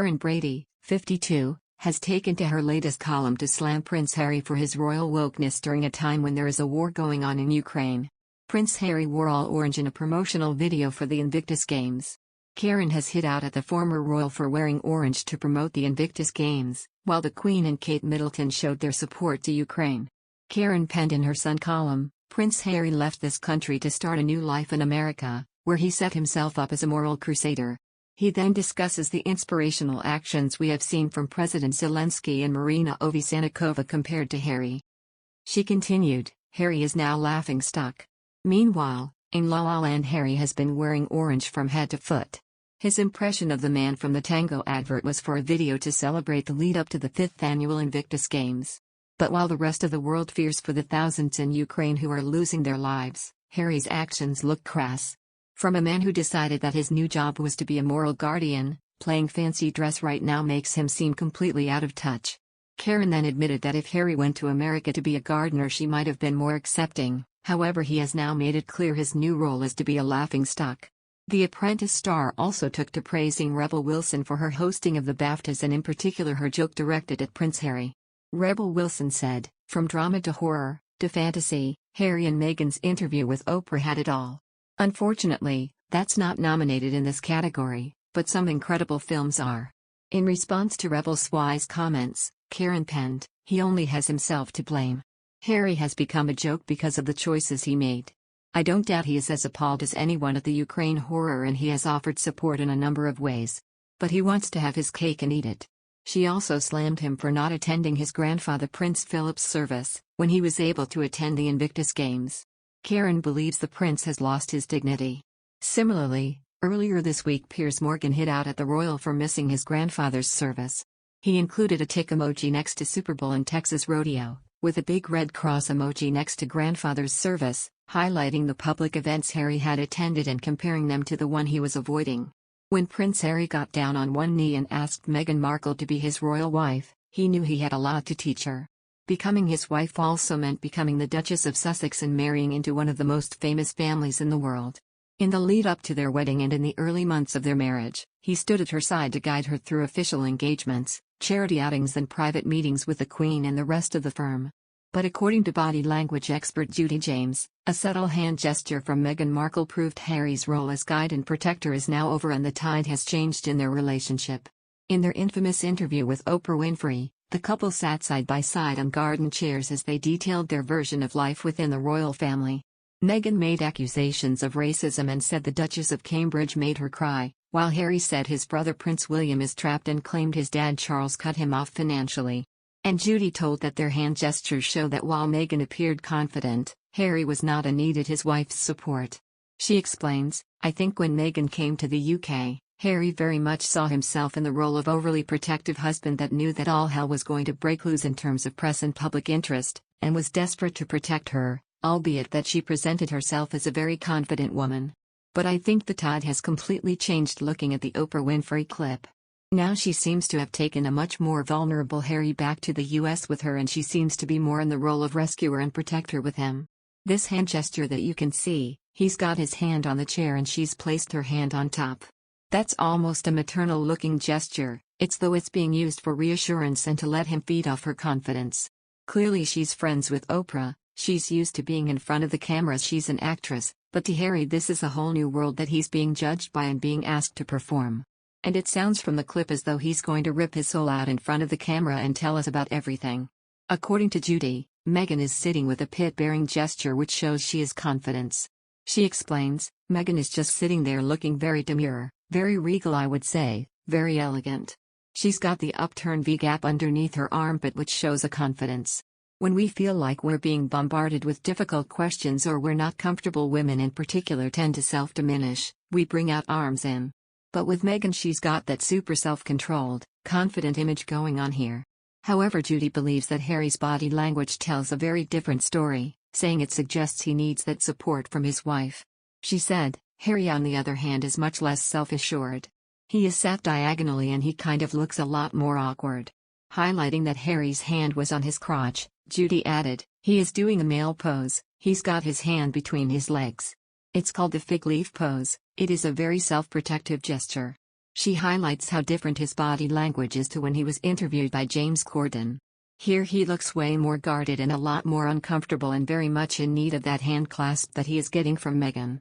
Karren Brady, 52, has taken to her latest column to slam Prince Harry for his royal wokeness during a time when there is a war going on in Ukraine. Prince Harry wore all orange in a promotional video for the Invictus Games. Karren has hit out at the former royal for wearing orange to promote the Invictus Games, while the Queen and Kate Middleton showed their support to Ukraine. Karren penned in her Sun column, "Prince Harry left this country to start a new life in America, where he set himself up as a moral crusader." He then discusses the inspirational actions we have seen from President Zelensky and Marina Ovisanikova compared to Harry. She continued, "Harry is now laughingstock." Meanwhile, in La La Land, Harry has been wearing orange from head to foot. His impression of the man from the Tango advert was for a video to celebrate the lead-up to the 5th annual Invictus Games. But while the rest of the world fears for the thousands in Ukraine who are losing their lives, Harry's actions look crass. From a man who decided that his new job was to be a moral guardian, playing fancy dress right now makes him seem completely out of touch. Karren then admitted that if Harry went to America to be a gardener she might have been more accepting, however he has now made it clear his new role is to be a laughingstock. The Apprentice star also took to praising Rebel Wilson for her hosting of the BAFTAs and in particular her joke directed at Prince Harry. Rebel Wilson said, "From drama to horror, to fantasy, Harry and Meghan's interview with Oprah had it all. Unfortunately, that's not nominated in this category, but some incredible films are." In response to Rebel's wise comments, Karren penned, "He only has himself to blame. Harry has become a joke because of the choices he made. I don't doubt he is as appalled as anyone at the Ukraine horror and he has offered support in a number of ways. But he wants to have his cake and eat it." She also slammed him for not attending his grandfather Prince Philip's service, when he was able to attend the Invictus Games. Karren believes the prince has lost his dignity. Similarly, earlier this week Piers Morgan hit out at the royal for missing his grandfather's service. He included a tick emoji next to Super Bowl and Texas Rodeo, with a big red cross emoji next to grandfather's service, highlighting the public events Harry had attended and comparing them to the one he was avoiding. When Prince Harry got down on one knee and asked Meghan Markle to be his royal wife, he knew he had a lot to teach her. Becoming his wife also meant becoming the Duchess of Sussex and marrying into one of the most famous families in the world. In the lead-up to their wedding and in the early months of their marriage, he stood at her side to guide her through official engagements, charity outings and private meetings with the Queen and the rest of the firm. But according to body language expert Judy James, a subtle hand gesture from Meghan Markle proved Harry's role as guide and protector is now over and the tide has changed in their relationship. In their infamous interview with Oprah Winfrey, the couple sat side by side on garden chairs as they detailed their version of life within the royal family. Meghan made accusations of racism and said the Duchess of Cambridge made her cry, while Harry said his brother Prince William is trapped and claimed his dad Charles cut him off financially. And Judy told that their hand gestures show that while Meghan appeared confident, Harry was not and needed his wife's support. She explains, "I think when Meghan came to the UK, Harry very much saw himself in the role of overly protective husband that knew that all hell was going to break loose in terms of press and public interest, and was desperate to protect her, albeit that she presented herself as a very confident woman. But I think the tide has completely changed looking at the Oprah Winfrey clip. Now she seems to have taken a much more vulnerable Harry back to the US with her and she seems to be more in the role of rescuer and protector with him. This hand gesture that you can see, he's got his hand on the chair and she's placed her hand on top. That's almost a maternal-looking gesture, it's though it's being used for reassurance and to let him feed off her confidence. Clearly she's friends with Oprah, she's used to being in front of the cameras, she's an actress, but to Harry this is a whole new world that he's being judged by and being asked to perform. And it sounds from the clip as though he's going to rip his soul out in front of the camera and tell us about everything." According to Judy, Meghan is sitting with a pit-bearing gesture which shows she is confidence. She explains, "Meghan is just sitting there looking very demure, very regal I would say, very elegant. She's got the upturned V-gap underneath her armpit which shows a confidence. When we feel like we're being bombarded with difficult questions or we're not comfortable, women in particular tend to self-diminish, we bring out arms in. But with Meghan she's got that super self-controlled, confident image going on here." However, Judy believes that Harry's body language tells a very different story, saying it suggests he needs that support from his wife. She said, "Harry on the other hand is much less self-assured. He is sat diagonally and he kind of looks a lot more awkward." Highlighting that Harry's hand was on his crotch, Judy added, "He is doing a male pose, he's got his hand between his legs. It's called the fig leaf pose, it is a very self-protective gesture." She highlights how different his body language is to when he was interviewed by James Corden. Here he looks way more guarded and a lot more uncomfortable and very much in need of that hand clasp that he is getting from Meghan.